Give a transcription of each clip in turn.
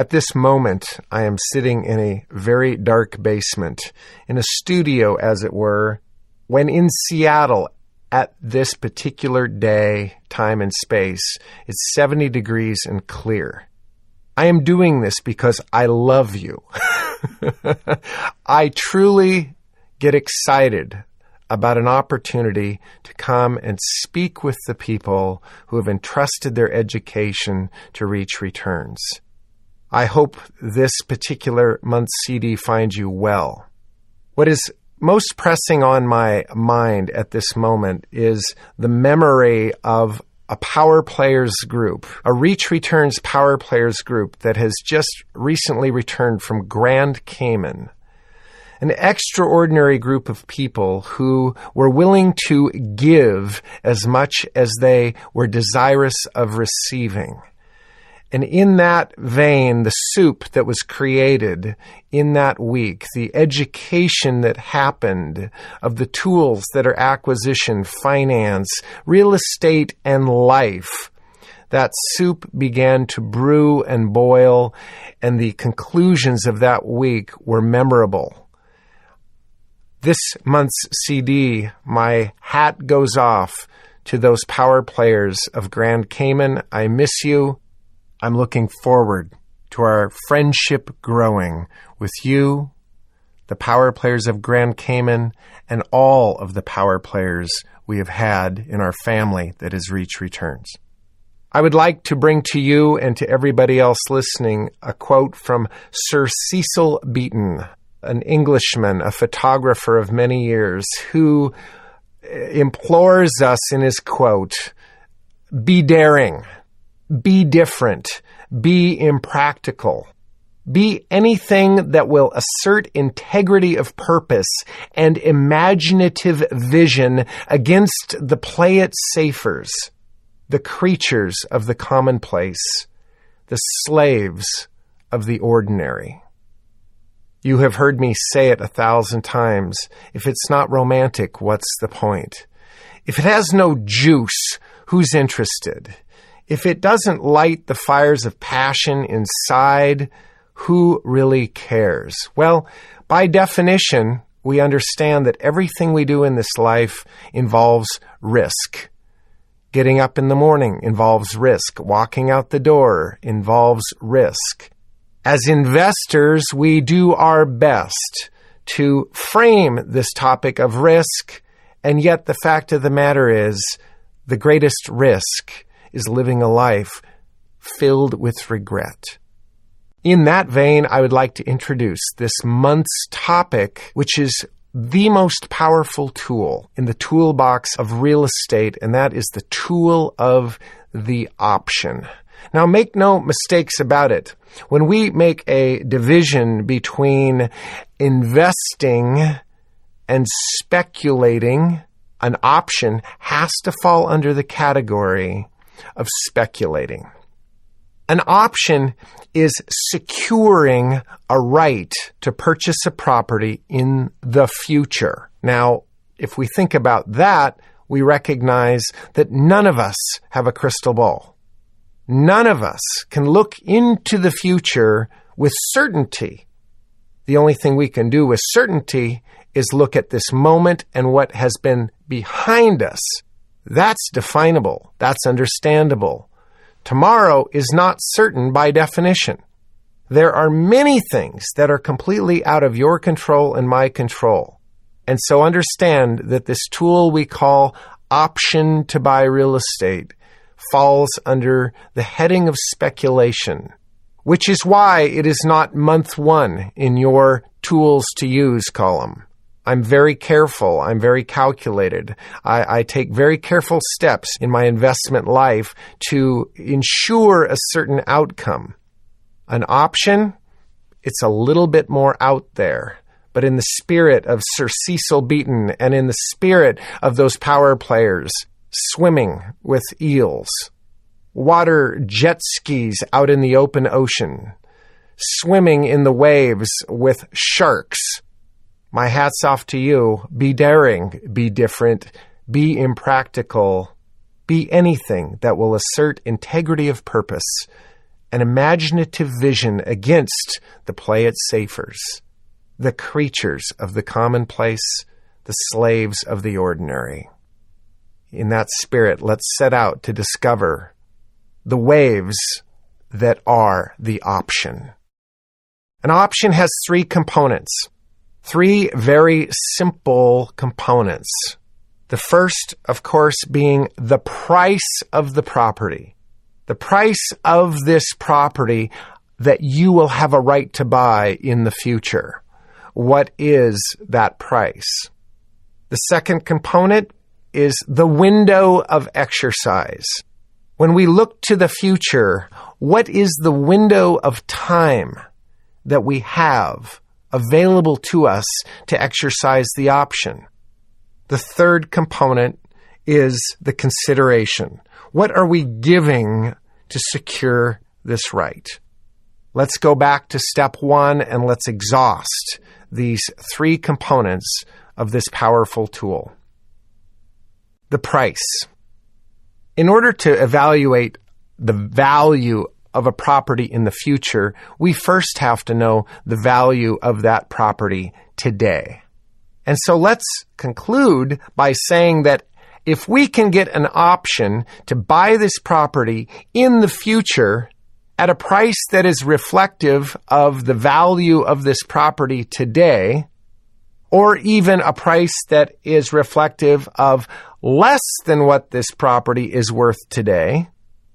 At this moment, I am sitting in a very dark basement, in a studio, as it were, when in Seattle, at this particular day, time, and space, it's 70 degrees and clear. I am doing this because I love you. I truly get excited about an opportunity to come and speak with the people who have entrusted their education to Reach Returns. I hope this particular month's CD finds you well. What is most pressing on my mind at this moment is the memory of a Power Players group, a Reach Returns Power Players group that has just recently returned from Grand Cayman. An extraordinary group of people who were willing to give as much as they were desirous of receiving. And in that vein, the soup that was created in that week, the education that happened of the tools that are acquisition, finance, real estate, and life, that soup began to brew and boil, and the conclusions of that week were memorable. This month's CD, my hat goes off to those power players of Grand Cayman. I miss you. I'm looking forward to our friendship growing with you, the power players of Grand Cayman, and all of the power players we have had in our family that is Reach Returns. I would like to bring to you and to everybody else listening a quote from Sir Cecil Beaton, an Englishman, a photographer of many years, who implores us in his quote, "Be daring. Be different. Be impractical. Be anything that will assert integrity of purpose and imaginative vision against the play-it-safers, the creatures of the commonplace, the slaves of the ordinary." You have heard me say it 1,000 times. If it's not romantic, what's the point? If it has no juice, who's interested? If it doesn't light the fires of passion inside, who really cares? Well, by definition, we understand that everything we do in this life involves risk. Getting up in the morning involves risk. Walking out the door involves risk. As investors, we do our best to frame this topic of risk, and yet the fact of the matter is, the greatest risk is living a life filled with regret. In that vein, I would like to introduce this month's topic, which is the most powerful tool in the toolbox of real estate, and that is the tool of the option. Now, make no mistakes about it. When we make a division between investing and speculating, an option has to fall under the category of speculating. An option is securing a right to purchase a property in the future. Now, if we think about that, we recognize that none of us have a crystal ball. None of us can look into the future with certainty. The only thing we can do with certainty is look at this moment and what has been behind us. That's definable. That's understandable. Tomorrow is not certain by definition. There are many things that are completely out of your control and my control. And so understand that this tool we call option to buy real estate falls under the heading of speculation, which is why it is not month one in your tools to use column. I'm very careful. I'm very calculated. I take very careful steps in my investment life to ensure a certain outcome. An option, it's a little bit more out there. But in the spirit of Sir Cecil Beaton and in the spirit of those power players swimming with eels, water jet skis out in the open ocean, swimming in the waves with sharks, my hat's off to you. Be daring, be different, be impractical, be anything that will assert integrity of purpose an imaginative vision against the play-it-safers, the creatures of the commonplace, the slaves of the ordinary. In that spirit, let's set out to discover the waves that are the option. An option has three components, three very simple components. The first, of course, being the price of the property. The price of this property that you will have a right to buy in the future. What is that price? The second component is the window of exercise. When we look to the future, what is the window of time that we have available to us to exercise the option? The third component is the consideration. What are we giving to secure this right? Let's go back to step one and let's exhaust these three components of this powerful tool. The price. In order to evaluate the value of a property in the future, we first have to know the value of that property today. And so let's conclude by saying that if we can get an option to buy this property in the future at a price that is reflective of the value of this property today, or even a price that is reflective of less than what this property is worth today,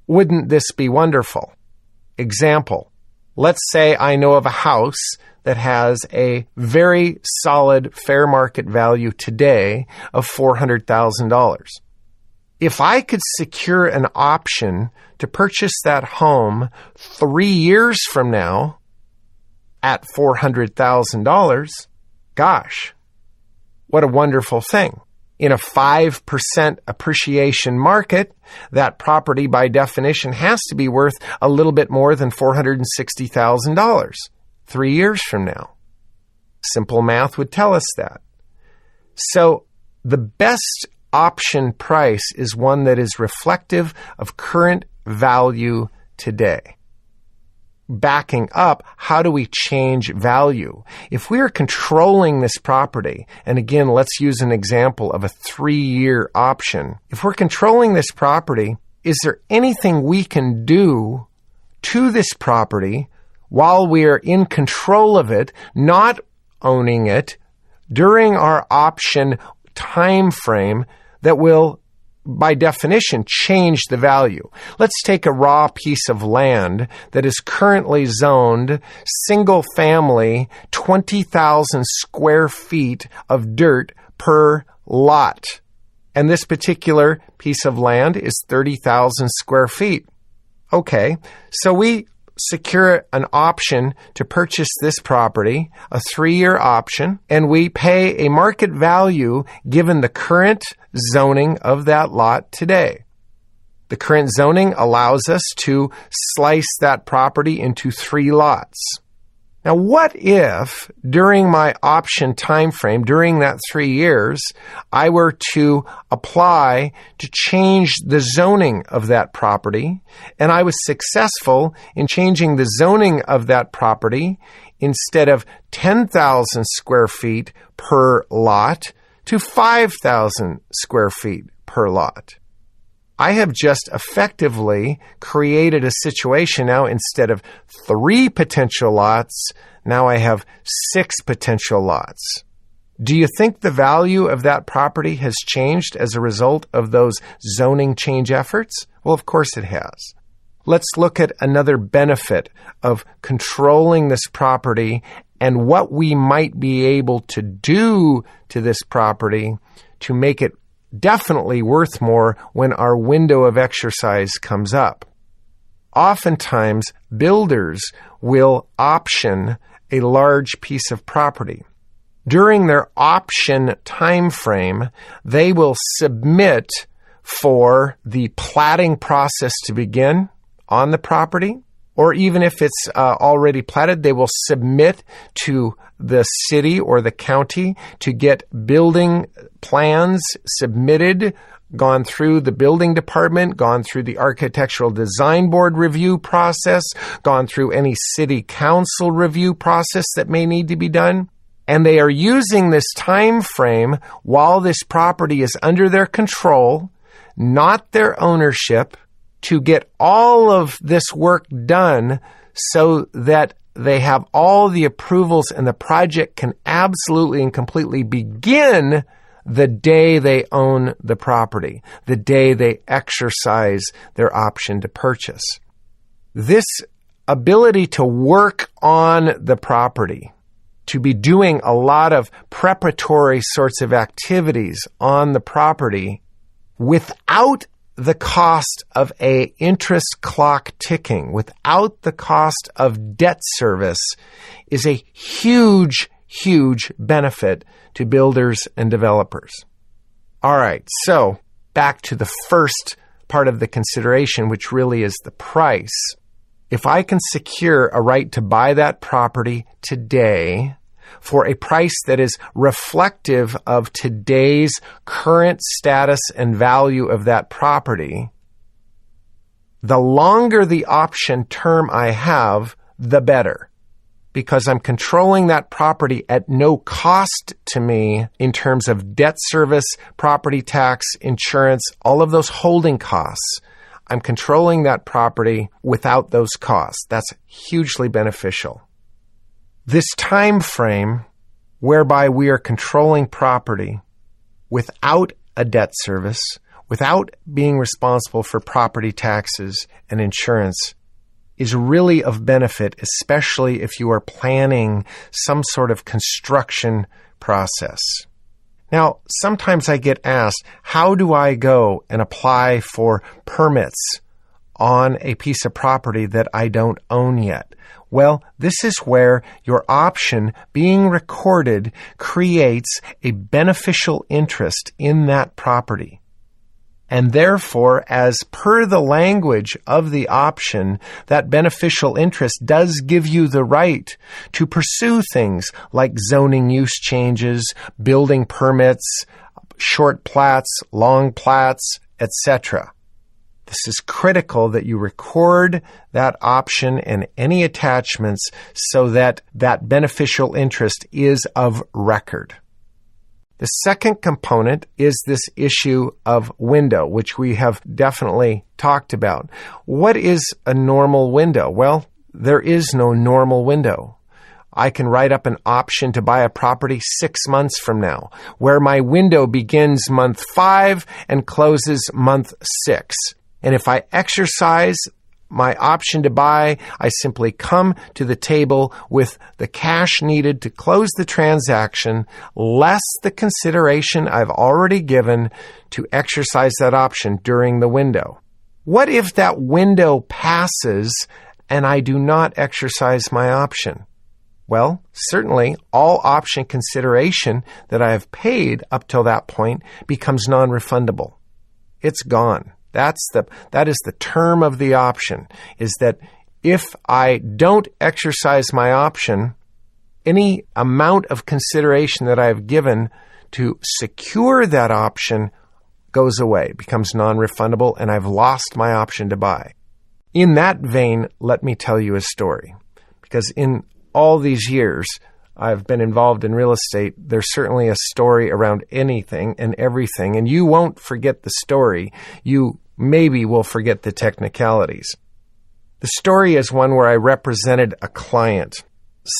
wouldn't this be wonderful? Example, let's say I know of a house that has a very solid fair market value today of $400,000. If I could secure an option to purchase that home 3 years from now at $400,000, gosh, what a wonderful thing. In a 5% appreciation market, that property by definition has to be worth a little bit more than $460,000 3 years from now. Simple math would tell us that. So the best option price is one that is reflective of current value today. Backing up, how do we change value? If we are controlling this property, and again, let's use an example of a 3-year option. If we're controlling this property, is there anything we can do to this property while we are in control of it, not owning it, during our option time frame that will, by definition, change the value? Let's take a raw piece of land that is currently zoned single family, 20,000 square feet of dirt per lot. And this particular piece of land is 30,000 square feet. Okay, so we secure an option to purchase this property, a 3-year option, and we pay a market value given the current zoning of that lot today. The current zoning allows us to slice that property into 3 lots. Now, what if during my option time frame, during that 3 years, I were to apply to change the zoning of that property, and I was successful in changing the zoning of that property instead of 10,000 square feet per lot to 5,000 square feet per lot? I have just effectively created a situation now. Instead of 3 potential lots, now I have 6 potential lots. Do you think the value of that property has changed as a result of those zoning change efforts? Well, of course it has. Let's look at another benefit of controlling this property and what we might be able to do to this property to make it definitely worth more when our window of exercise comes up. Oftentimes, builders will option a large piece of property. During their option time frame, they will submit for the platting process to begin on the property, or even if it's already platted, they will submit to the city or the county to get building plans submitted gone through the building department, gone through the architectural design board review process, gone through any city council review process that may need to be done. And they are using this time frame while this property is under their control, not their ownership, to get all of this work done so that they have all the approvals and the project can absolutely and completely begin the day they own the property, the day they exercise their option to purchase. This ability to work on the property, to be doing a lot of preparatory sorts of activities on the property without the cost of a interest clock ticking, without the cost of debt service, is a huge, huge benefit to builders and developers. All right, so back to the first part of the consideration, which really is the price. If I can secure a right to buy that property today for a price that is reflective of today's current status and value of that property, the longer the option term I have, the better, because I'm controlling that property at no cost to me in terms of debt service, property tax, insurance, all of those holding costs. I'm controlling that property without those costs. That's hugely beneficial. This time frame whereby we are controlling property without a debt service, without being responsible for property taxes and insurance, is really of benefit, especially if you are planning some sort of construction process. Now, sometimes I get asked, how do I go and apply for permits on a piece of property that I don't own yet? Well, this is where your option being recorded creates a beneficial interest in that property. And therefore, as per the language of the option, that beneficial interest does give you the right to pursue things like zoning use changes, building permits, short plats, long plats, etc. This is critical that you record that option and any attachments so that that beneficial interest is of record. The second component is this issue of window, which we have definitely talked about. What is a normal window? Well, there is no normal window. I can write up an option to buy a property 6 months from now, where my window begins month 5 and closes month 6. And if I exercise my option to buy, I simply come to the table with the cash needed to close the transaction, less the consideration I've already given to exercise that option during the window. What if that window passes and I do not exercise my option? Well, certainly all option consideration that I have paid up till that point becomes non-refundable. It's gone. That is the term of the option, is that if I don't exercise my option, any amount of consideration that I've given to secure that option goes away, becomes non-refundable, and I've lost my option to buy. In that vein, let me tell you a story, because in all these years I've been involved in real estate, there's certainly a story around anything and everything, and you won't forget the story. You maybe will forget the technicalities. The story is one where I represented a client.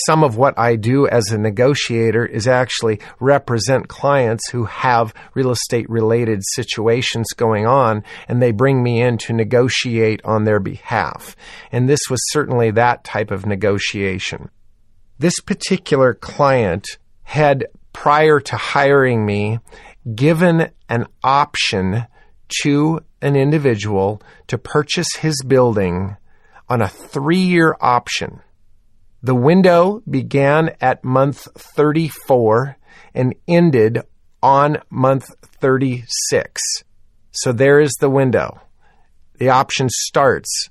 Some of what I do as a negotiator is actually represent clients who have real estate related situations going on, and they bring me in to negotiate on their behalf. And this was certainly that type of negotiation. This particular client had, prior to hiring me, given an option to an individual to purchase his building on a 3-year option. The window began at month 34 and ended on month 36. So there is the window. The option starts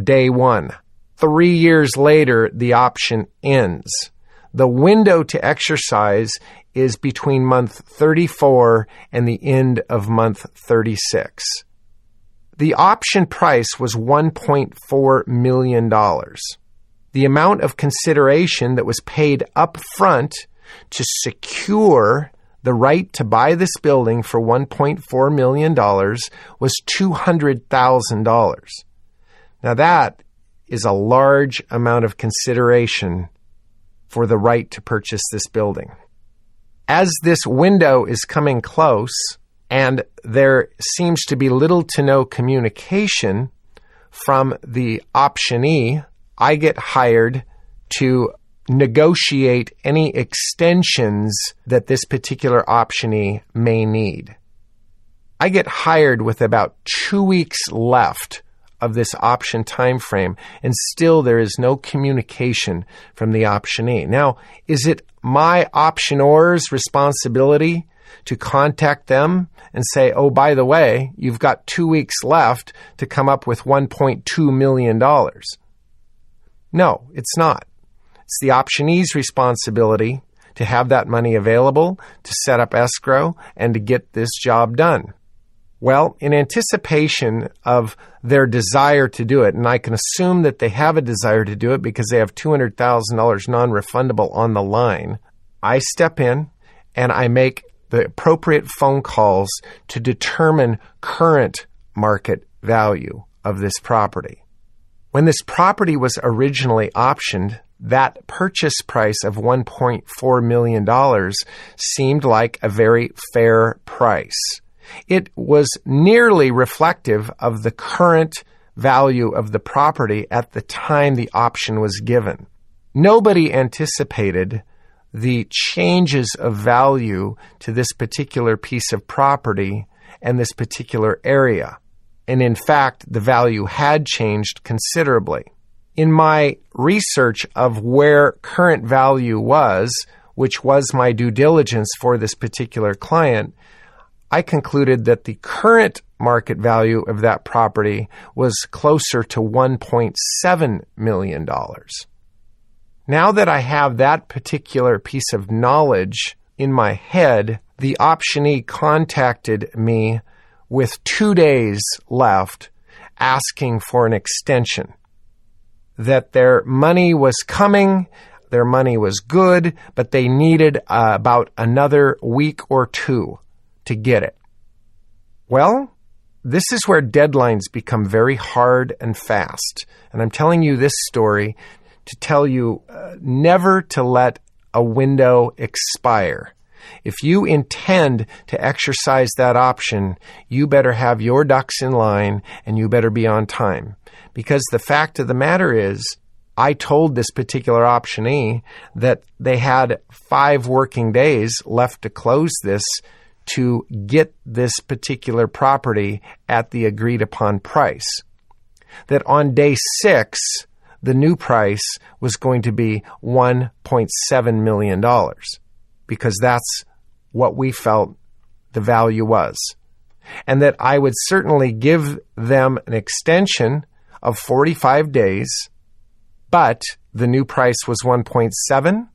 day 1. 3 years later, the option ends. The window to exercise is between month 34 and the end of month 36. The option price was $1.4 million. The amount of consideration that was paid up front to secure the right to buy this building for $1.4 million was $200,000. Now that is a large amount of consideration for the right to purchase this building. As this window is coming close and there seems to be little to no communication from the optionee, I get hired to negotiate any extensions that this particular optionee may need. I get hired with about 2 weeks left of this option time frame, and still there is no communication from the optionee. Now, is it my optioneur's responsibility to contact them and say, oh, by the way, you've got 2 weeks left to come up with $1.2 million? No, it's not. It's the optionee's responsibility to have that money available, to set up escrow, and to get this job done. Well, in anticipation of their desire to do it, and I can assume that they have a desire to do it because they have $200,000 non-refundable on the line, I step in and I make the appropriate phone calls to determine current market value of this property. When this property was originally optioned, that purchase price of $1.4 million seemed like a very fair price. It was nearly reflective of the current value of the property at the time the option was given. Nobody anticipated the changes of value to this particular piece of property and this particular area. And in fact, the value had changed considerably. In my research of where current value was, which was my due diligence for this particular client, I concluded that the current market value of that property was closer to $1.7 million. Now that I have that particular piece of knowledge in my head, the optionee contacted me with 2 days left asking for an extension, that their money was coming, their money was good, but they needed about another week or two to get it. Well, this is where deadlines become very hard and fast. And I'm telling you this story to tell you never to let a window expire. If you intend to exercise that option, you better have your ducks in line and you better be on time. Because the fact of the matter is, I told this particular optionee that they had 5 working days left to close this to get this particular property at the agreed upon price. That on day 6, the new price was going to be $1.7 million because that's what we felt the value was. And that I would certainly give them an extension of 45 days, but the new price was 1.7.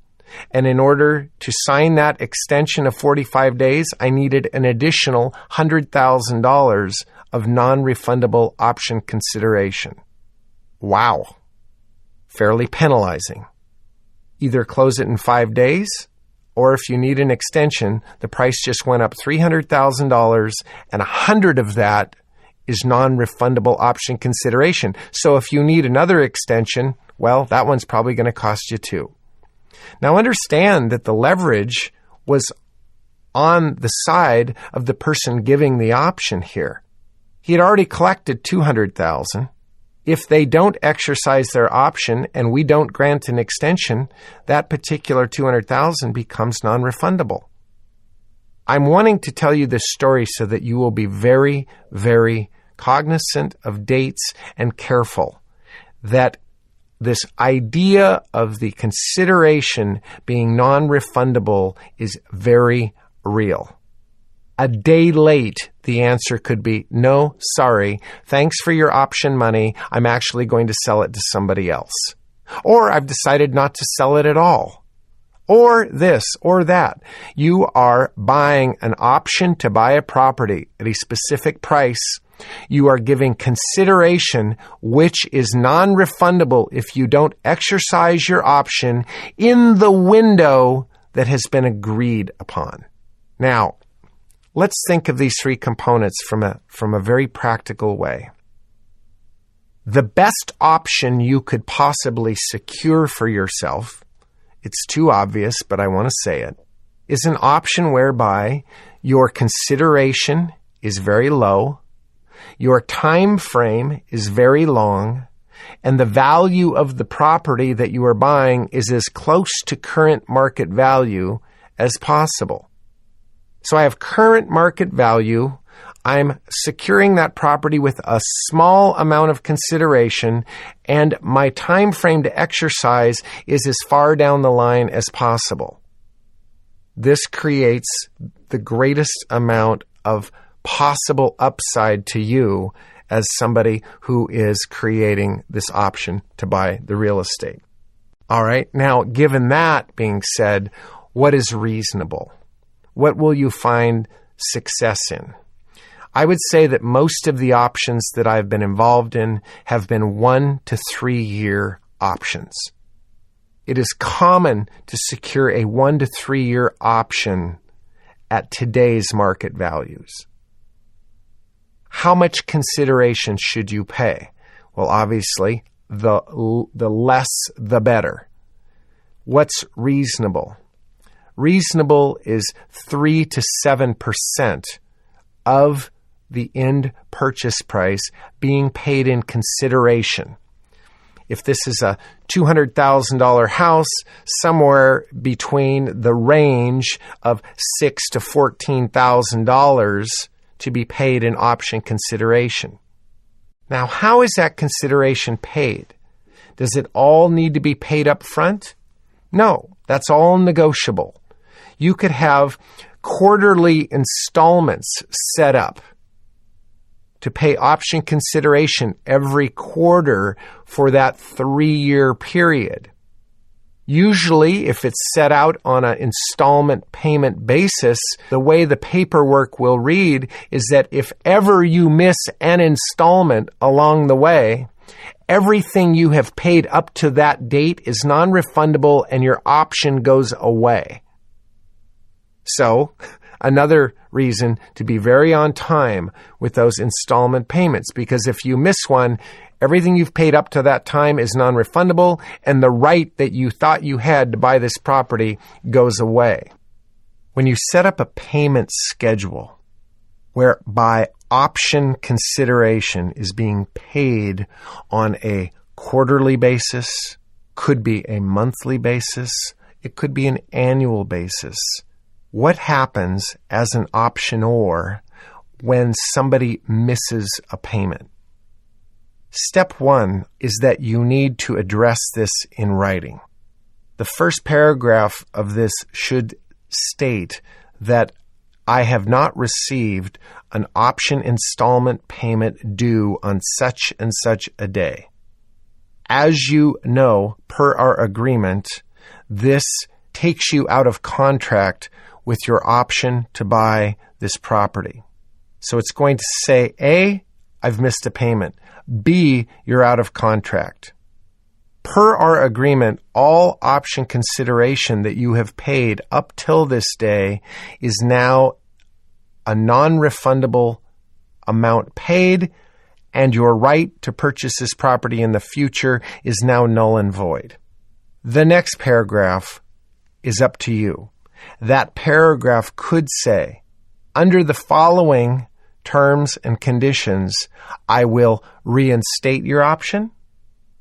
And in order to sign that extension of 45 days, I needed an additional $100,000 of non-refundable option consideration. Wow. Fairly penalizing. Either close it in 5 days, or if you need an extension, the price just went up $300,000, and 100 of that is non-refundable option consideration. So if you need another extension, well, that one's probably going to cost you too. Now understand that the leverage was on the side of the person giving the option here. He had already collected $200,000. If they don't exercise their option and we don't grant an extension, that particular $200,000 becomes non-refundable. I'm wanting to tell you this story so that you will be very, very cognizant of dates and careful that this idea of the consideration being non-refundable is very real. A day late, the answer could be, no, sorry, thanks for your option money. I'm actually going to sell it to somebody else. Or I've decided not to sell it at all. or this or that. You are buying an option to buy a property at a specific price. You are giving consideration which is non-refundable if you don't exercise your option in the window that has been agreed upon. Now, let's think of these three components from a very practical way. The best option you could possibly secure for yourself, it's too obvious, but I want to say it, is an option whereby your consideration is very low, your time frame is very long, and the value of the property that you are buying is as close to current market value as possible. So I have current market value. I'm securing that property with a small amount of consideration, and my time frame to exercise is as far down the line as possible. This creates the greatest amount of possible upside to you as somebody who is creating this option to buy the real estate. All right, now given that being said, what is reasonable? What will you find success in? I would say that most of the options that I've been involved in have been 1 to 3 year options. It is common to secure a 1 to 3 year option at today's market values. How much consideration should you pay? Well, obviously, the less the better. What's reasonable? Reasonable is 3 to 7% of the end purchase price being paid in consideration. If this is a $200,000 house, somewhere between the range of $6,000 to $14,000 to be paid in option consideration. Now, how is that consideration paid? Does it all need to be paid up front? No, that's all negotiable. You could have quarterly installments set up to pay option consideration every quarter for that 3-year period. Usually, if it's set out on an installment payment basis, the way the paperwork will read is that if ever you miss an installment along the way, everything you have paid up to that date is non-refundable and your option goes away. So, another reason to be very on time with those installment payments, because if you miss one, everything you've paid up to that time is non-refundable, and the right that you thought you had to buy this property goes away. When you set up a payment schedule whereby option consideration is being paid on a quarterly basis, could be a monthly basis, it could be an annual basis. What happens as an optionor when somebody misses a payment? Step 1 is that you need to address this in writing. The first paragraph of this should state that I have not received an option installment payment due on such and such a day. As you know, per our agreement, this takes you out of contract with your option to buy this property. So it's going to say, A, I've missed a payment. B, you're out of contract. Per our agreement, all option consideration that you have paid up till this day is now a non-refundable amount paid, and your right to purchase this property in the future is now null and void. The next paragraph is up to you. That paragraph could say, under the following terms and conditions, I will reinstate your option.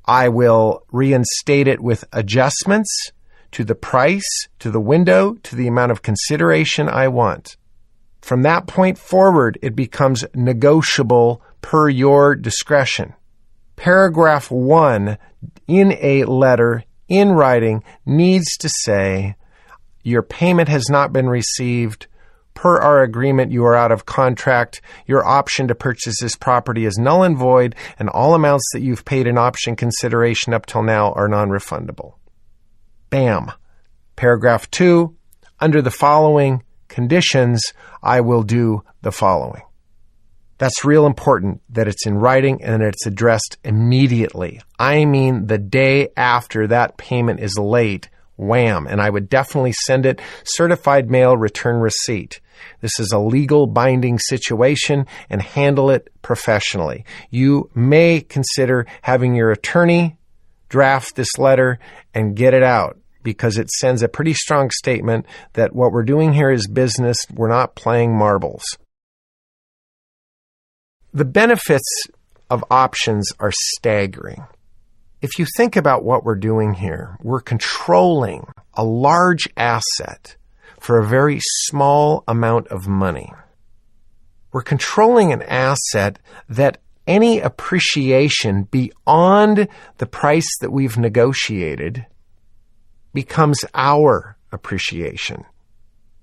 I will reinstate it with adjustments to the price, to the window, to the amount of consideration I want. From that point forward, it becomes negotiable per your discretion. Paragraph 1 in a letter, in writing, needs to say, your payment has not been received. Per our agreement, you are out of contract. Your option to purchase this property is null and void, and all amounts that you've paid in option consideration up till now are non-refundable. Bam. Paragraph 2, under the following conditions, I will do the following. That's real important that it's in writing and that it's addressed immediately. I mean the day after that payment is late, wham, and I would definitely send it certified mail return receipt. This is a legal binding situation and handle it professionally. You may consider having your attorney draft this letter and get it out, because it sends a pretty strong statement that what we're doing here is business. We're not playing marbles. The benefits of options are staggering. If you think about what we're doing here, we're controlling a large asset for a very small amount of money. We're controlling an asset that any appreciation beyond the price that we've negotiated becomes our appreciation.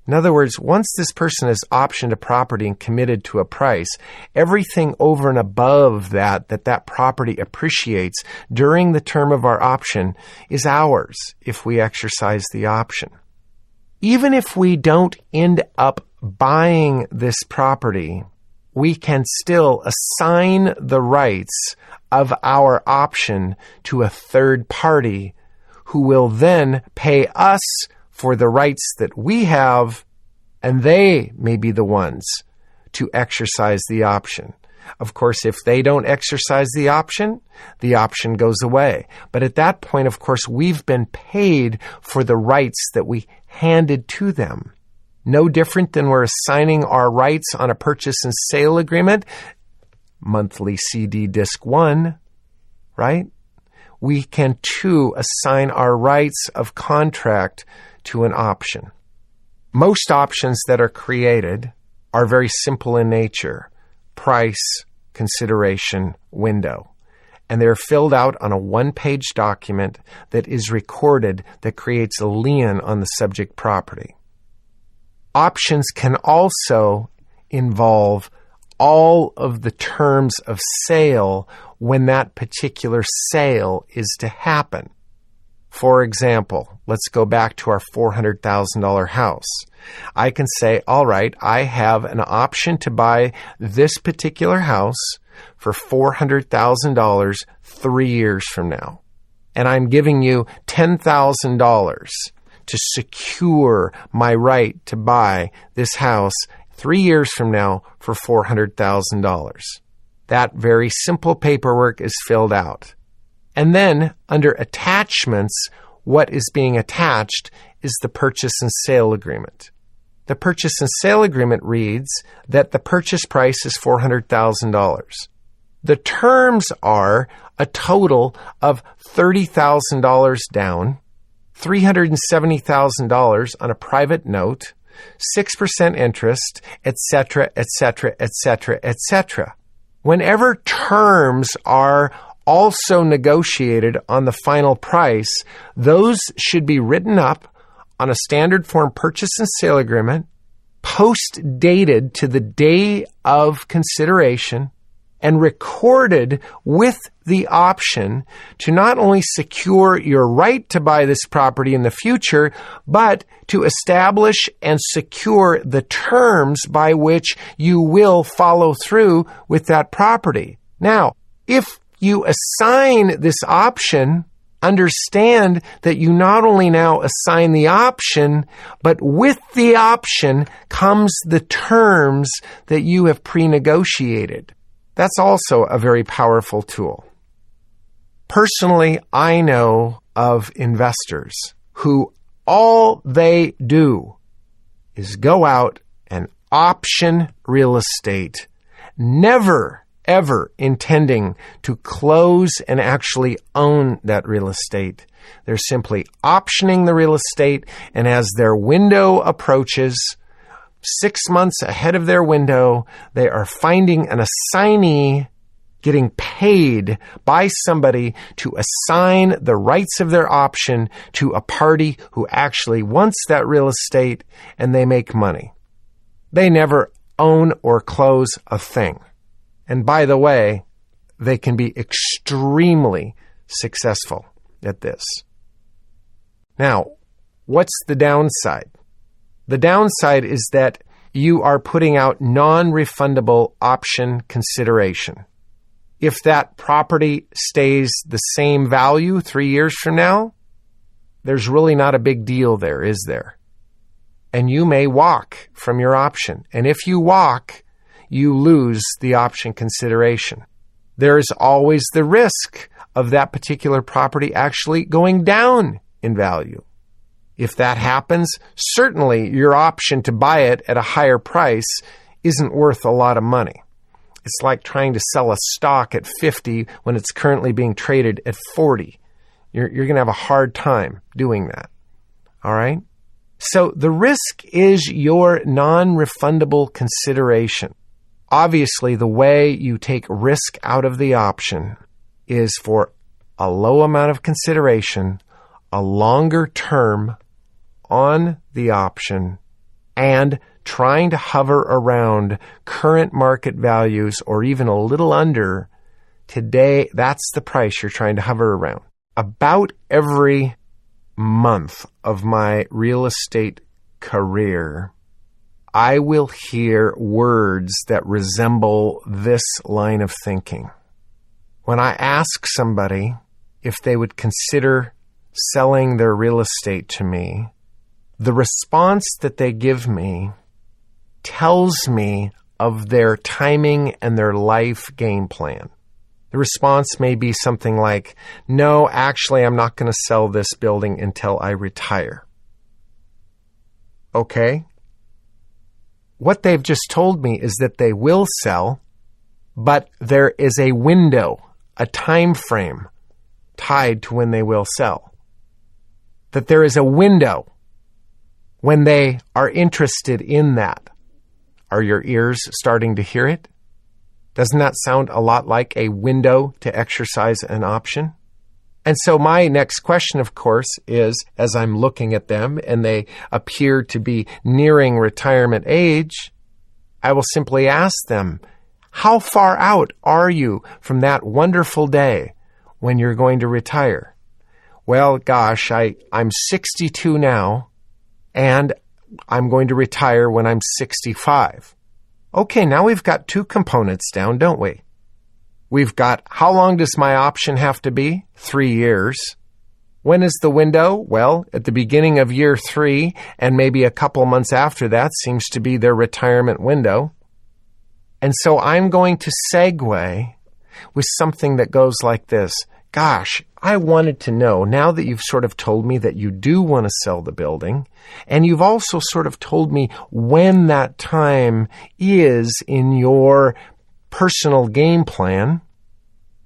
In other words, once this person has optioned a property and committed to a price, everything over and above that property appreciates during the term of our option is ours if we exercise the option. Even if we don't end up buying this property, we can still assign the rights of our option to a third party who will then pay us for the rights that we have, and they may be the ones to exercise the option. Of course, if they don't exercise the option goes away. But at that point, of course, we've been paid for the rights that we handed to them. No different than we're assigning our rights on a purchase and sale agreement, monthly CD disc 1, right? We can too assign our rights of contract to an option. Most options that are created are very simple in nature: price, consideration, window. And they're filled out on a one-page document that is recorded that creates a lien on the subject property. Options can also involve all of the terms of sale when that particular sale is to happen. For example, let's go back to our $400,000 house. I can say, all right, I have an option to buy this particular house for $400,000 3 years from now. And I'm giving you $10,000 to secure my right to buy this house 3 years from now for $400,000. That very simple paperwork is filled out. And then, under attachments, what is being attached is the purchase and sale agreement. The purchase and sale agreement reads that the purchase price is $400,000. The terms are a total of $30,000 down, $370,000 on a private note, 6% interest, etc., etc., etc., etc. Whenever terms are also negotiated on the final price, those should be written up on a standard form purchase and sale agreement, post-dated to the day of consideration, and recorded with the option to not only secure your right to buy this property in the future, but to establish and secure the terms by which you will follow through with that property. Now, if you assign this option, understand that you not only now assign the option, but with the option comes the terms that you have pre-negotiated. That's also a very powerful tool. Personally, I know of investors who all they do is go out and option real estate, never ever intending to close and actually own that real estate. They're simply optioning the real estate, and as their window approaches, 6 months ahead of their window, they are finding an assignee getting paid by somebody to assign the rights of their option to a party who actually wants that real estate, and they make money. They never own or close a thing. And by the way, they can be extremely successful at this. Now, What's the downside? The downside is that you are putting out non-refundable option consideration. If that property stays the same value 3 years from now, there's really not a big deal there, is there? And you may walk from your option. And if you walk, you lose the option consideration. There's always the risk of that particular property actually going down in value. If that happens, certainly your option to buy it at a higher price isn't worth a lot of money. It's like trying to sell a stock at 50 when it's currently being traded at 40. You're going to have a hard time doing that. All right? So the risk is your non-refundable consideration. Obviously, the way you take risk out of the option is for a low amount of consideration, a longer term on the option, and trying to hover around current market values or even a little under. Today, that's the price you're trying to hover around. About every month of my real estate career, I will hear words that resemble this line of thinking. When I ask somebody if they would consider selling their real estate to me, the response that they give me tells me of their timing and their life game plan. The response may be something like, no, actually, I'm not going to sell this building until I retire. Okay? What they've just told me is that they will sell, but there is a window, a time frame tied to when they will sell. That there is a window when they are interested in that. Are your ears starting to hear it? Doesn't that sound a lot like a window to exercise an option? And so my next question, of course, is, as I'm looking at them and they appear to be nearing retirement age, I will simply ask them, how far out are you from that wonderful day when you're going to retire? Well, gosh, I'm 62 now, and I'm going to retire when I'm 65. Okay, now we've got two components down, don't we? We've got, how long does my option have to be? 3 years. When is the window? Well, at the beginning of year 3, and maybe a couple months after that seems to be their retirement window. And so I'm going to segue with something that goes like this. Gosh, I wanted to know, now that you've sort of told me that you do want to sell the building, and you've also sort of told me when that time is in your personal game plan,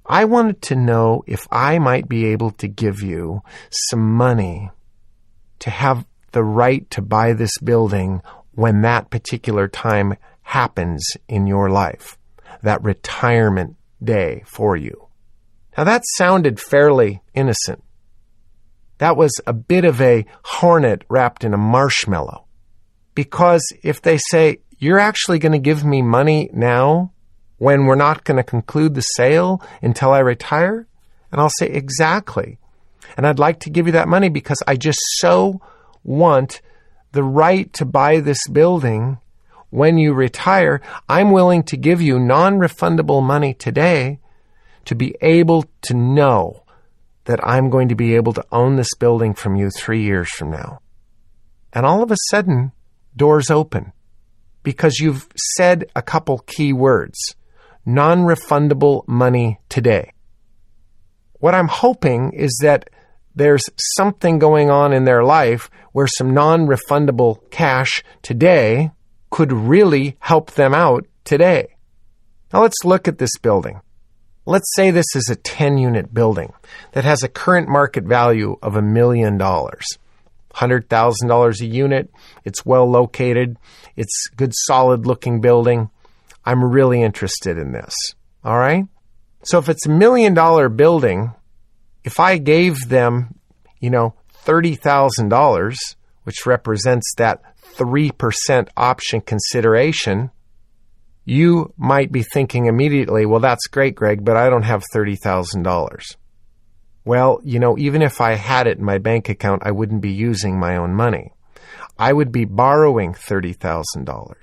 I wanted to know if I might be able to give you some money to have the right to buy this building when that particular time happens in your life, that retirement day for you. Now that sounded fairly innocent. That was a bit of a hornet wrapped in a marshmallow. Because if they say, you're actually going to give me money now when we're not going to conclude the sale until I retire? And I'll say, exactly. And I'd like to give you that money because I just so want the right to buy this building when you retire. I'm willing to give you non-refundable money today to be able to know that I'm going to be able to own this building from you 3 years from now. And all of a sudden, doors open because you've said a couple key words. Non-refundable money today. What I'm hoping is that there's something going on in their life where some non-refundable cash today could really help them out today. Now let's look at this building. Let's say this is a 10-unit building that has a current market value of $1 million. $100,000 a unit. It's well located. It's a good, solid-looking building. I'm really interested in this. All right? So if it's $1 million building, if I gave them, $30,000, which represents that 3% option consideration, you might be thinking immediately, well, that's great, Greg, but I don't have $30,000. Well, even if I had it in my bank account, I wouldn't be using my own money. I would be borrowing $30,000.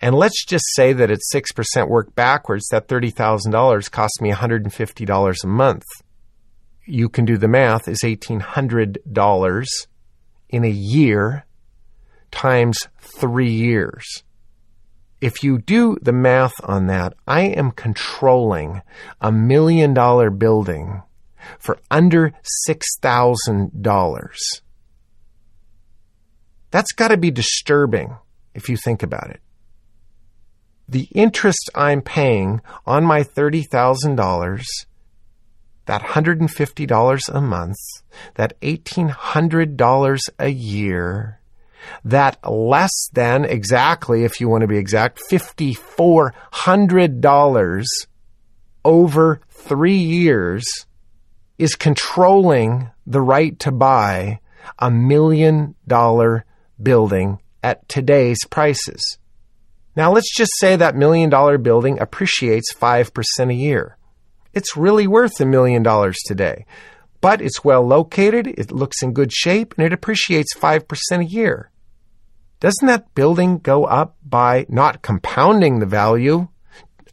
And let's just say that at 6% work backwards, that $30,000 cost me $150 a month. You can do the math, is $1,800 in a year times 3 years. If you do the math on that, I am controlling $1 million building for under $6,000. That's got to be disturbing if you think about it. The interest I'm paying on my $30,000, that $150 a month, that $1,800 a year, that less than exactly, if you want to be exact, $5,400 over 3 years is controlling the right to buy $1 million building at today's prices. Now let's just say that $1 million building appreciates 5% a year. It's really worth $1 million today, but it's well located, it looks in good shape, and it appreciates 5% a year. Doesn't that building go up by, not compounding the value,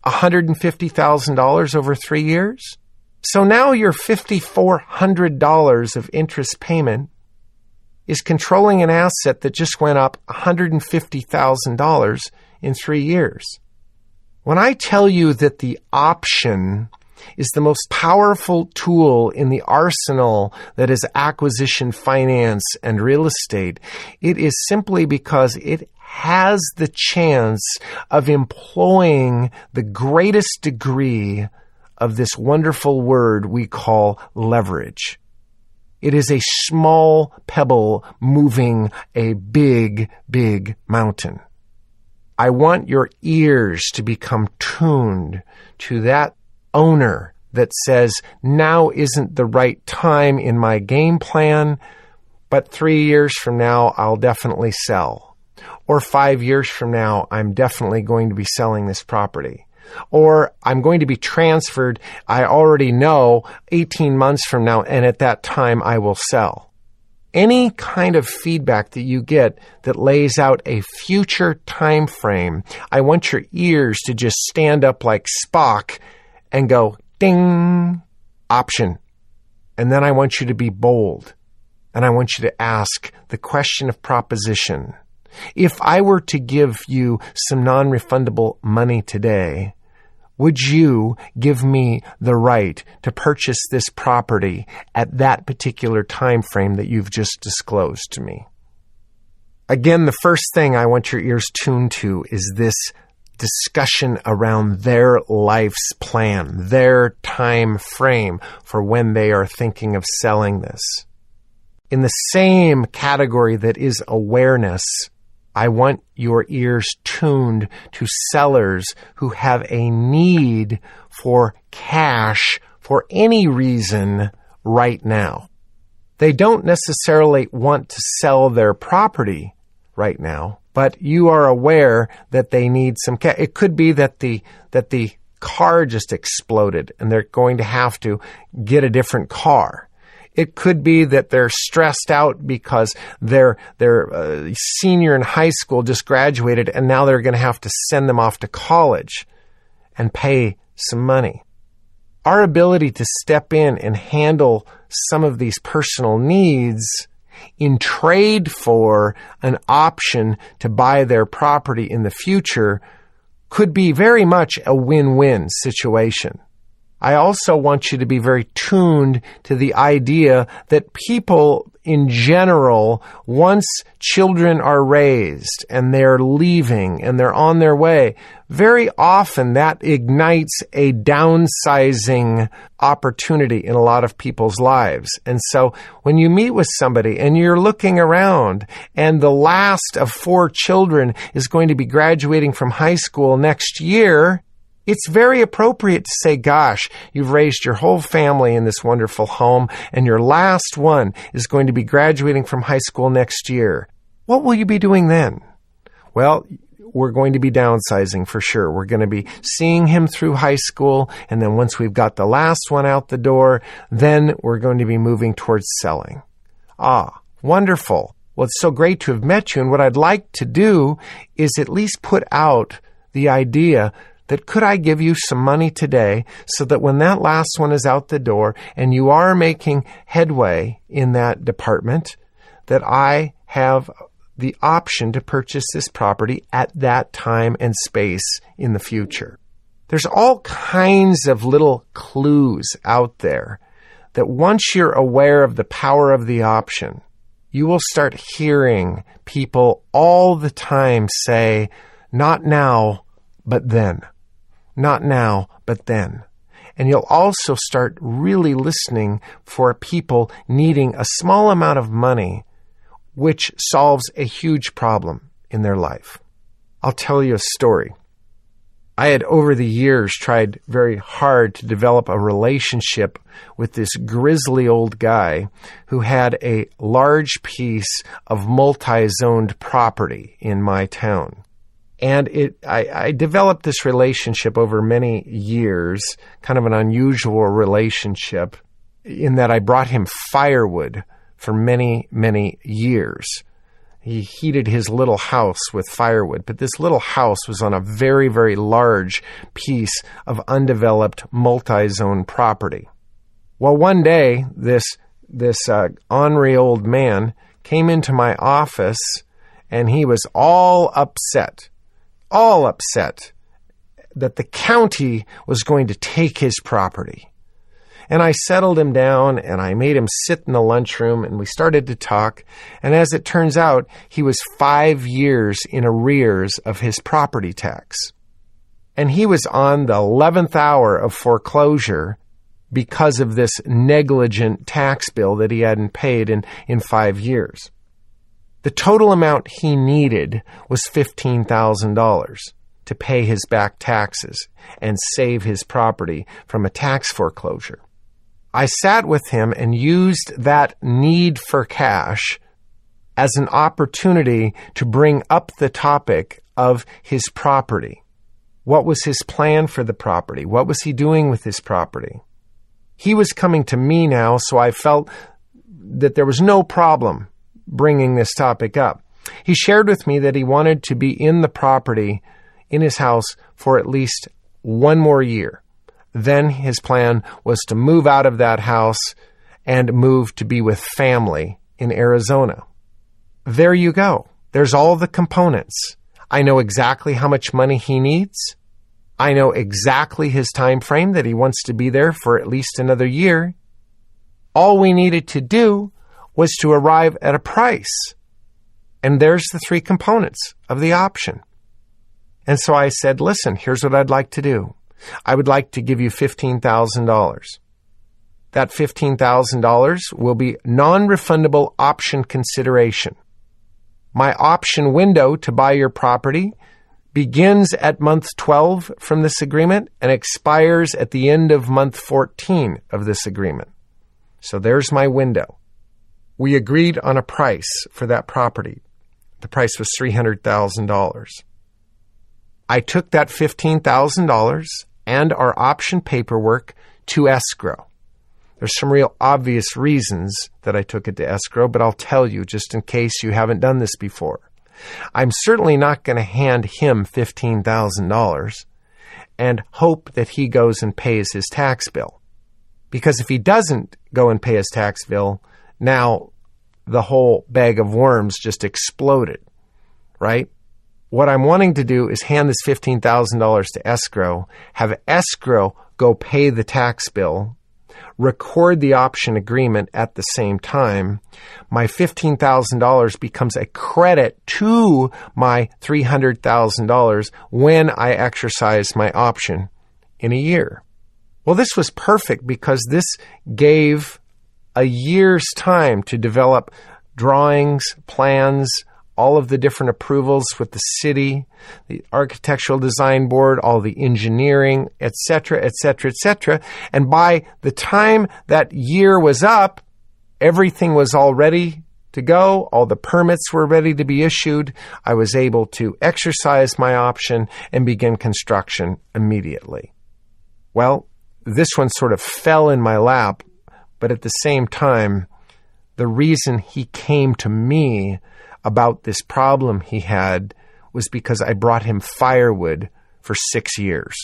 $150,000 over 3 years? So now your $5,400 of interest payment is controlling an asset that just went up $150,000 in 3 years. When I tell you that the option is the most powerful tool in the arsenal that is acquisition finance and real estate, it is simply because it has the chance of employing the greatest degree of this wonderful word we call leverage. It is a small pebble moving a big, big mountain. I want your ears to become tuned to that owner that says, now isn't the right time in my game plan, but 3 years from now, I'll definitely sell. Or 5 years from now, I'm definitely going to be selling this property. Or I'm going to be transferred, I already know, 18 months from now, and at that time I will sell. Any kind of feedback that you get that lays out a future time frame, I want your ears to just stand up like Spock and go, ding, option. And then I want you to be bold. And I want you to ask the question of proposition. If I were to give you some non-refundable money today, would you give me the right to purchase this property at that particular time frame that you've just disclosed to me? Again, the first thing I want your ears tuned to is this discussion around their life's plan, their time frame for when they are thinking of selling this. In the same category that is awareness, I want your ears tuned to sellers who have a need for cash for any reason right now. They don't necessarily want to sell their property right now, but you are aware that they need some cash. It could be that the car just exploded and they're going to have to get a different car. It could be that they're stressed out because their senior in high school just graduated and now they're going to have to send them off to college and pay some money. Our ability to step in and handle some of these personal needs in trade for an option to buy their property in the future could be very much a win-win situation. I also want you to be very tuned to the idea that people in general, once children are raised and they're leaving and they're on their way, very often that ignites a downsizing opportunity in a lot of people's lives. And so when you meet with somebody and you're looking around and the last of 4 children is going to be graduating from high school next year, it's very appropriate to say, gosh, you've raised your whole family in this wonderful home, and your last one is going to be graduating from high school next year. What will you be doing then? Well, we're going to be downsizing for sure. We're going to be seeing him through high school. And then once we've got the last one out the door, then we're going to be moving towards selling. Ah, wonderful. Well, it's so great to have met you. And what I'd like to do is at least put out the idea that could I give you some money today so that when that last one is out the door and you are making headway in that department, that I have the option to purchase this property at that time and space in the future. There's all kinds of little clues out there that once you're aware of the power of the option, you will start hearing people all the time say, not now, but then. Not now, but then. And you'll also start really listening for people needing a small amount of money, which solves a huge problem in their life. I'll tell you a story. I had over the years tried very hard to develop a relationship with this grizzly old guy who had a large piece of multi-zoned property in my town. And I developed this relationship over many years, kind of an unusual relationship, in that I brought him firewood for many, many years. He heated his little house with firewood, but this little house was on a very, very large piece of undeveloped multi-zone property. Well, one day, this ornery old man came into my office, and he was all upset that the county was going to take his property. And I settled him down, and I made him sit in the lunchroom, and we started to talk. And as it turns out, he was 5 years in arrears of his property tax. And he was on the 11th hour of foreclosure because of this negligent tax bill that he hadn't paid in 5 years. The total amount he needed was $15,000 to pay his back taxes and save his property from a tax foreclosure. I sat with him and used that need for cash as an opportunity to bring up the topic of his property. What was his plan for the property? What was he doing with his property? He was coming to me now, so I felt that there was no problem bringing this topic up. He shared with me that he wanted to be in the property in his house for at least 1 more year. Then his plan was to move out of that house and move to be with family in Arizona. There you go. There's all the components. I know exactly how much money he needs. I know exactly his time frame, that he wants to be there for at least another year. All we needed to do was to arrive at a price. And there's the 3 components of the option. And so I said, listen, here's what I'd like to do. I would like to give you $15,000. That $15,000 will be non-refundable option consideration. My option window to buy your property begins at month 12 from this agreement and expires at the end of month 14 of this agreement. So there's my window. We agreed on a price for that property. The price was $300,000. I took that $15,000 and our option paperwork to escrow. There's some real obvious reasons that I took it to escrow, but I'll tell you just in case you haven't done this before. I'm certainly not going to hand him $15,000 and hope that he goes and pays his tax bill. Because if he doesn't go and pay his tax bill, now the whole bag of worms just exploded, right? What I'm wanting to do is hand this $15,000 to escrow, have escrow go pay the tax bill, record the option agreement at the same time. My $15,000 becomes a credit to my $300,000 when I exercise my option in a year. Well, this was perfect because this gave a year's time to develop drawings, plans, all of the different approvals with the city, the architectural design board, all the engineering, etc., etc., etc. And by the time that year was up, everything was already to go. All the permits were ready to be issued. I was able to exercise my option and begin construction immediately. Well, this one sort of fell in my lap, but at the same time, the reason he came to me about this problem he had was because I brought him firewood for 6 years.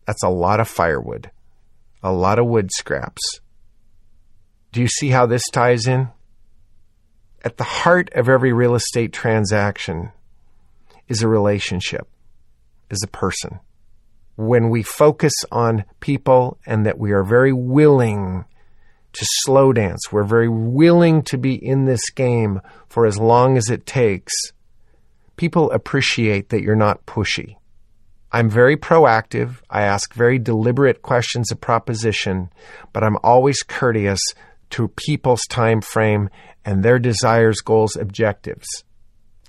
That's a lot of firewood, a lot of wood scraps. Do you see how this ties in? At the heart of every real estate transaction is a relationship, is a person. When we focus on people and that we are very willing to slow dance, we're very willing to be in this game for as long as it takes, people appreciate that you're not pushy. I'm very proactive. I ask very deliberate questions of proposition, but I'm always courteous to people's time frame and their desires, goals, objectives.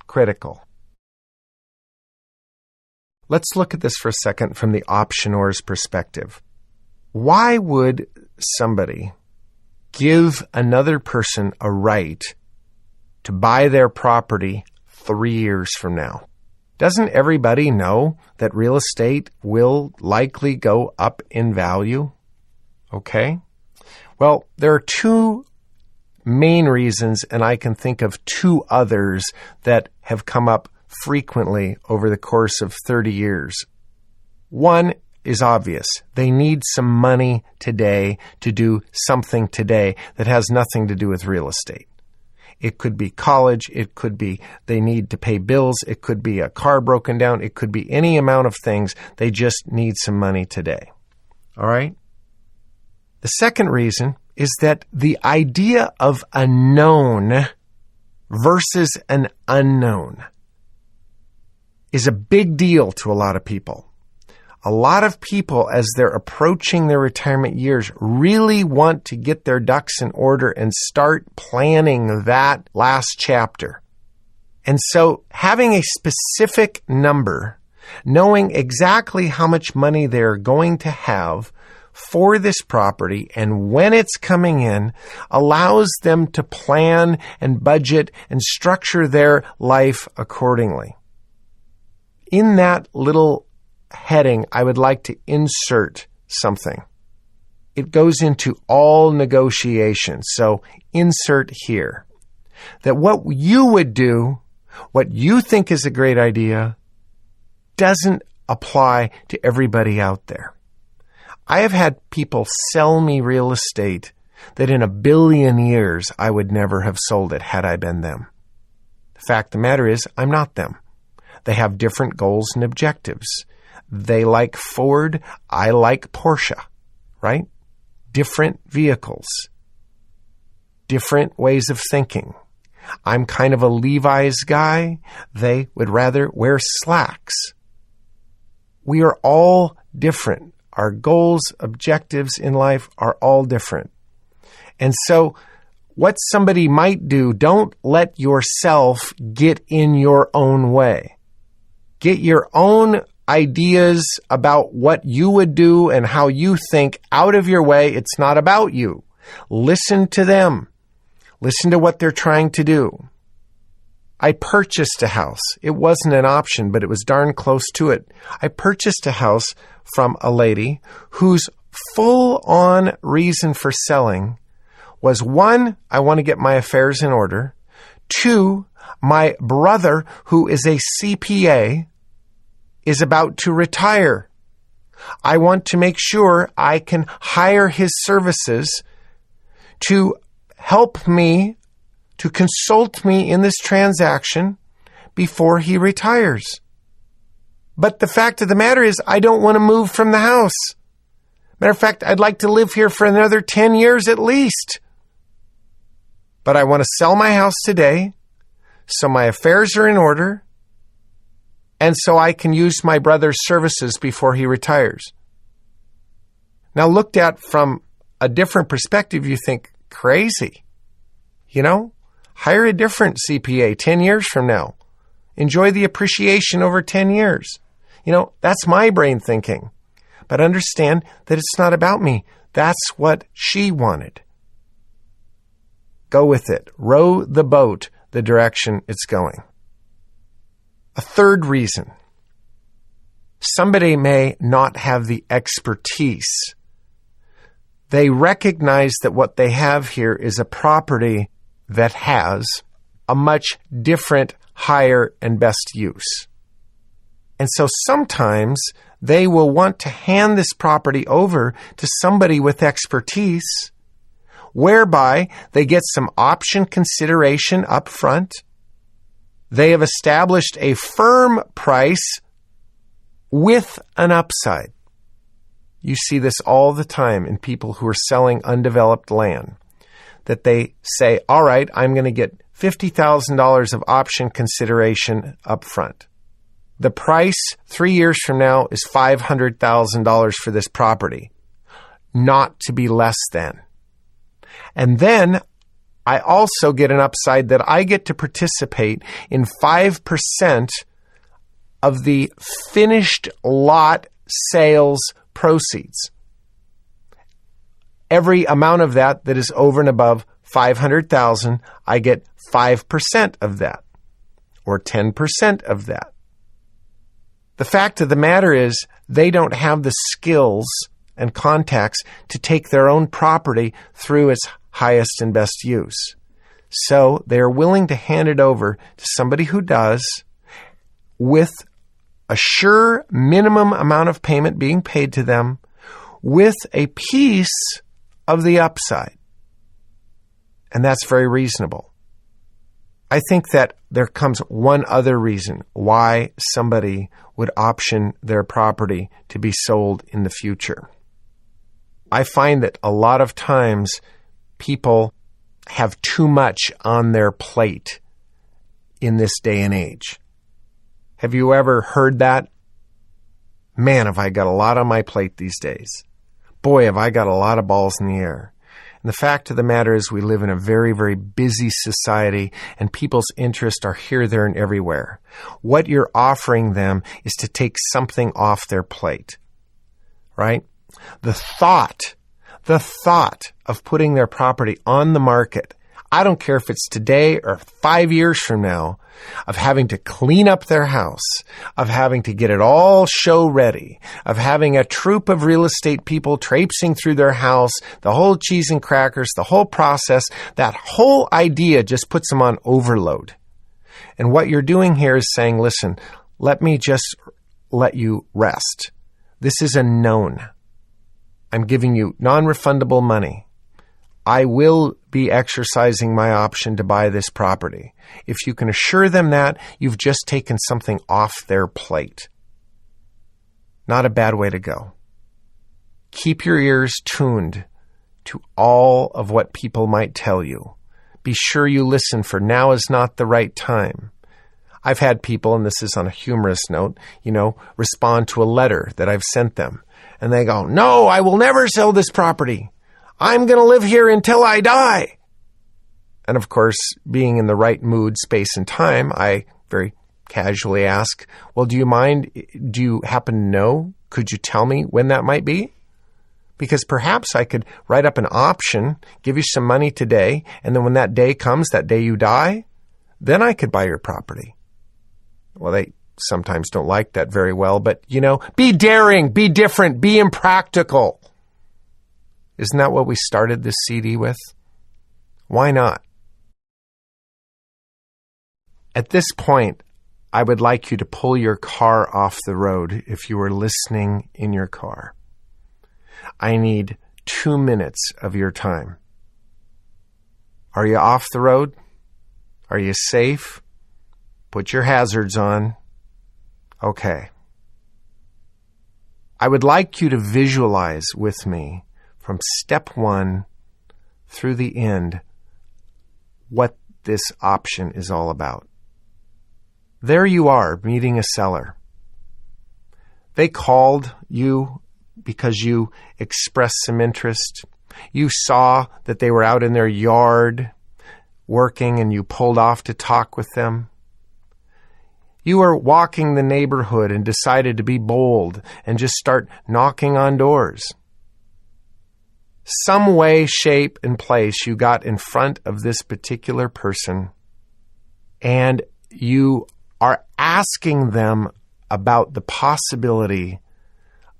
Critical. Let's look at this for a second from the optioneur's perspective. Why would somebody give another person a right to buy their property 3 years from now? Doesn't everybody know that real estate will likely go up in value? Okay. Well, there are two main reasons, and I can think of two others that have come up frequently over the course of 30 years. One is obvious. They need some money today to do something today that has nothing to do with real estate. It could be college. It could be they need to pay bills. It could be a car broken down. It could be any amount of things. They just need some money today. All right? The second reason is that the idea of a known versus an unknown is a big deal to a lot of people. A lot of people, as they're approaching their retirement years, really want to get their ducks in order and start planning that last chapter. And so having a specific number, knowing exactly how much money they're going to have for this property and when it's coming in, allows them to plan and budget and structure their life accordingly. In that little heading, I would like to insert something. It goes into all negotiations. So insert here. That what you would do, what you think is a great idea, doesn't apply to everybody out there. I have had people sell me real estate that in 1 billion years I would never have sold it had I been them. The fact of the matter is, I'm not them. They have different goals and objectives. They like Ford, I like Porsche, right? Different vehicles, different ways of thinking. I'm kind of a Levi's guy. They would rather wear slacks. We are all different. Our goals, objectives in life are all different. And so what somebody might do, don't let yourself get in your own way. Get your own ideas about what you would do and how you think out of your way. It's not about you. Listen to them. Listen to what they're trying to do. I purchased a house. It wasn't an option, but it was darn close to it. I purchased a house from a lady whose full-on reason for selling was, 1, I want to get my affairs in order. 2, my brother, who is a CPA, is about to retire. I want to make sure I can hire his services to help me, to consult me in this transaction before he retires. But the fact of the matter is, I don't want to move from the house. Matter of fact, I'd like to live here for another 10 years at least. But I want to sell my house today so my affairs are in order and so I can use my brother's services before he retires. Now, looked at from a different perspective, you think, crazy. You know, hire a different CPA 10 years from now. Enjoy the appreciation over 10 years. You know, that's my brain thinking. But understand that it's not about me. That's what she wanted. Go with it. Row the boat the direction it's going. A third reason. Somebody may not have the expertise. They recognize that what they have here is a property that has a much different, higher, and best use. And so sometimes they will want to hand this property over to somebody with expertise, whereby they get some option consideration up front. They have established a firm price with an upside. You see this all the time in people who are selling undeveloped land, that they say, all right, I'm going to get $50,000 of option consideration up front. The price 3 years from now is $500,000 for this property, not to be less than. And then I also get an upside that I get to participate in 5% of the finished lot sales proceeds. Every amount of that is over and above $500,000, I get 5% of that, or 10% of that. The fact of the matter is, they don't have the skills and contacts to take their own property through its highest and best use. So they are willing to hand it over to somebody who does, with a sure minimum amount of payment being paid to them, with a piece of the upside. And that's very reasonable. I think that there comes one other reason why somebody would option their property to be sold in the future. I find that a lot of times people have too much on their plate in this day and age. Have you ever heard that? Man, have I got a lot on my plate these days. Boy, have I got a lot of balls in the air. And the fact of the matter is, we live in a very, very busy society, and people's interests are here, there, and everywhere. What you're offering them is to take something off their plate, right? The thought of putting their property on the market, I don't care if it's today or 5 years from now, of having to clean up their house, of having to get it all show ready, of having a troop of real estate people traipsing through their house, the whole cheese and crackers, the whole process, that whole idea just puts them on overload. And what you're doing here is saying, listen, let me just let you rest. This is a known. I'm giving you non-refundable money. I will be exercising my option to buy this property. If you can assure them that, you've just taken something off their plate. Not a bad way to go. Keep your ears tuned to all of what people might tell you. Be sure you listen, for now is not the right time. I've had people, and this is on a humorous note, respond to a letter that I've sent them. And they go, no, I will never sell this property. I'm going to live here until I die. And of course, being in the right mood, space, and time, I very casually ask, well, do you mind? Do you happen to know? Could you tell me when that might be? Because perhaps I could write up an option, give you some money today, and then when that day comes, that day you die, then I could buy your property. Well, they sometimes don't like that very well, but, be daring, be different, be impractical. Isn't that what we started this CD with? Why not? At this point, I would like you to pull your car off the road if you are listening in your car. I need 2 minutes of your time. Are you off the road? Are you safe? Put your hazards on. Okay. I would like you to visualize with me from step 1 through the end what this option is all about. There you are, meeting a seller. They called you because you expressed some interest. You saw that they were out in their yard working, and you pulled off to talk with them. You were walking the neighborhood and decided to be bold and just start knocking on doors. some way, shape, and place you got in front of this particular person, and you are asking them about the possibility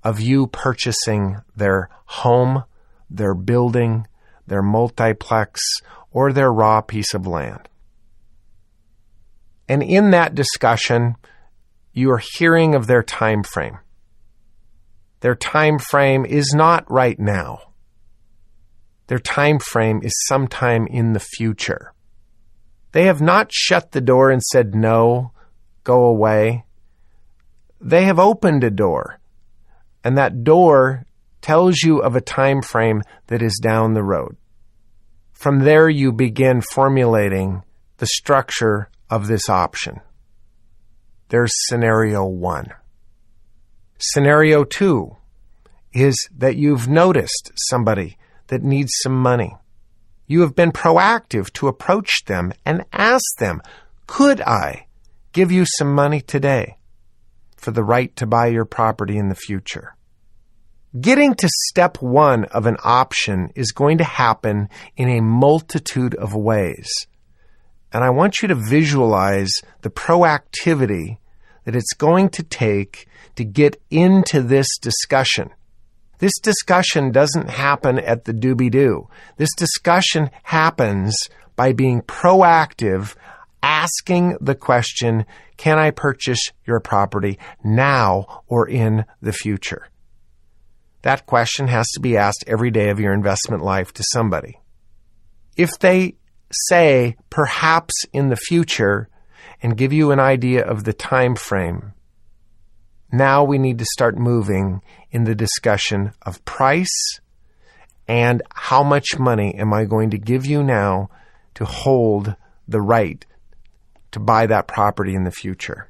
of you purchasing their home, their building, their multiplex, or their raw piece of land. And in that discussion, you are hearing of their time frame. Their time frame is not right now. Their time frame is sometime in the future. They have not shut the door and said, no, go away. They have opened a door, and that door tells you of a time frame that is down the road. From there, you begin formulating the structure of this option. There's scenario 1. Scenario 2 is that you've noticed somebody that needs some money. You have been proactive to approach them and ask them, could I give you some money today for the right to buy your property in the future? Getting to step 1 of an option is going to happen in a multitude of ways. And I want you to visualize the proactivity that it's going to take to get into this discussion. This discussion doesn't happen at the doobie-doo. This discussion happens by being proactive, asking the question, can I purchase your property now or in the future? That question has to be asked every day of your investment life to somebody. If they say perhaps in the future and give you an idea of the time frame, now we need to start moving in the discussion of price and how much money am I going to give you now to hold the right to buy that property in the future.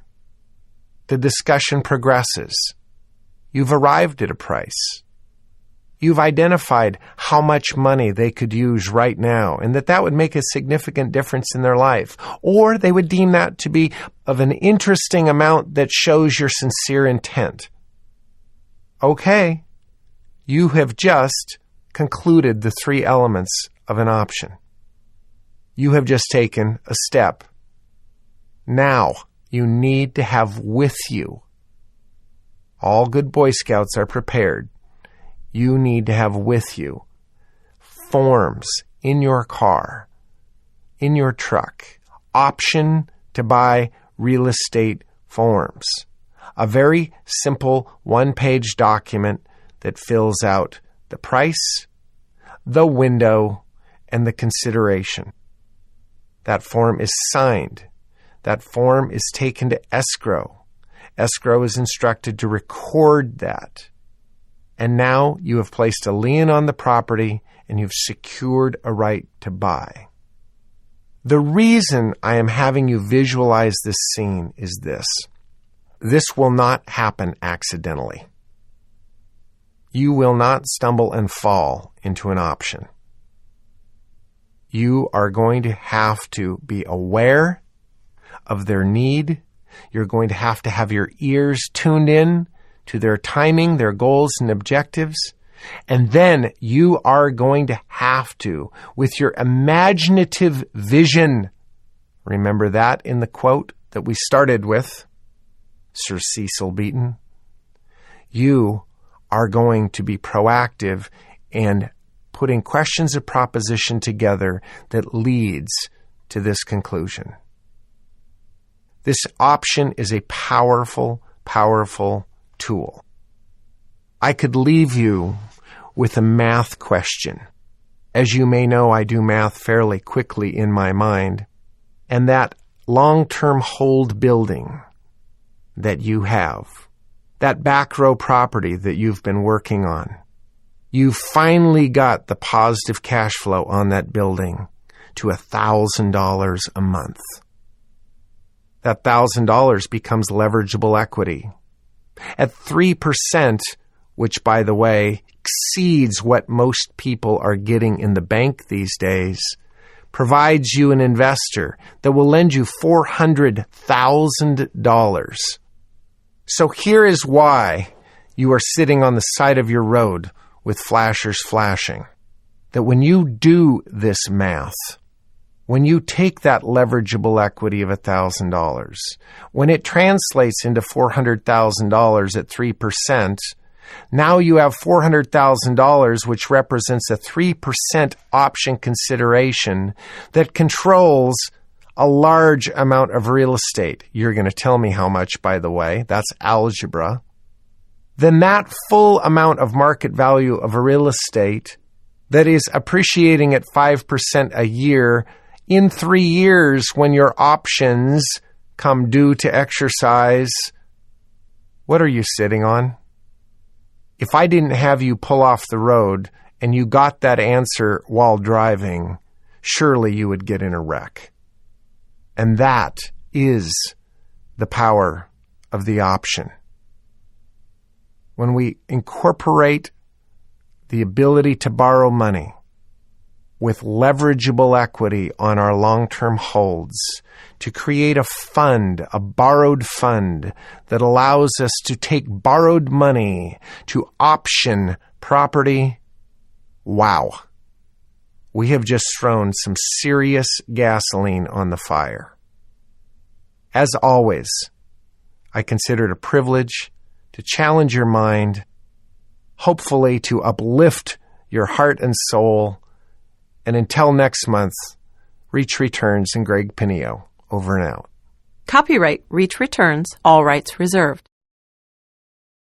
The discussion progresses. You've arrived at a price. You've identified how much money they could use right now and that would make a significant difference in their life. Or they would deem that to be of an interesting amount that shows your sincere intent. Okay, you have just concluded the 3 elements of an option. You have just taken a step. Now you need to have with you. All good Boy Scouts are prepared. You need to have with you forms in your car, in your truck, option to buy real estate forms. A very simple 1-page document that fills out the price, the window, and the consideration. That form is signed. That form is taken to escrow. Escrow is instructed to record that. And now you have placed a lien on the property and you've secured a right to buy. The reason I am having you visualize this scene is this. This will not happen accidentally. You will not stumble and fall into an option. You are going to have to be aware of their need. You're going to have your ears tuned in to their timing, their goals and objectives. And then you are going to have to, with your imaginative vision, remember that in the quote that we started with, Sir Cecil Beaton, you are going to be proactive and putting questions of proposition together that leads to this conclusion. This option is a powerful, powerful tool. I could leave you with a math question. As you may know, I do math fairly quickly in my mind. And that long-term hold building that you have, that back row property that you've been working on, you finally got the positive cash flow on that building to $1,000 a month. That $1,000 becomes leverageable equity. At 3%, which, by the way, exceeds what most people are getting in the bank these days, provides you an investor that will lend you $400,000. So here is why you are sitting on the side of your road with flashers flashing. that when you do this math, when you take that leverageable equity of $1,000, when it translates into $400,000 at 3%, now you have $400,000, which represents a 3% option consideration that controls a large amount of real estate. You're going to tell me how much, by the way. That's algebra. Then that full amount of market value of a real estate that is appreciating at 5% a year in 3 years when your options come due to exercise, what are you sitting on? If I didn't have you pull off the road and you got that answer while driving, surely you would get in a wreck. And that is the power of the option. When we incorporate the ability to borrow money with leverageable equity on our long-term holds to create a fund, a borrowed fund that allows us to take borrowed money to option property, wow. We have just thrown some serious gasoline on the fire. As always, I consider it a privilege to challenge your mind, hopefully to uplift your heart and soul. And until next month, Reach Returns and Greg Pinio, over and out. Copyright Reach Returns, all rights reserved.